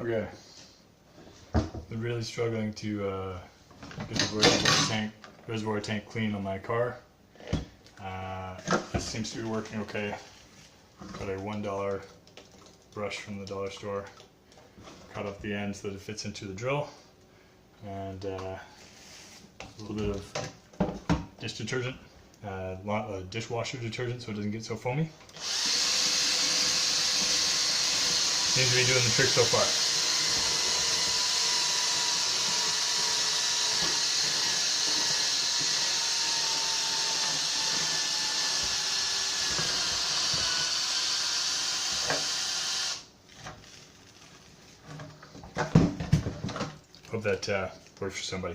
Okay. I'm really struggling to get the reservoir tank clean on my car. This seems to be working okay. Got a $1 brush from the dollar store. Cut off the end so that it fits into the drill. And a little bit of dish detergent, dishwasher detergent, so it doesn't get so foamy. Seems to be doing the trick so far. Hope that works for somebody.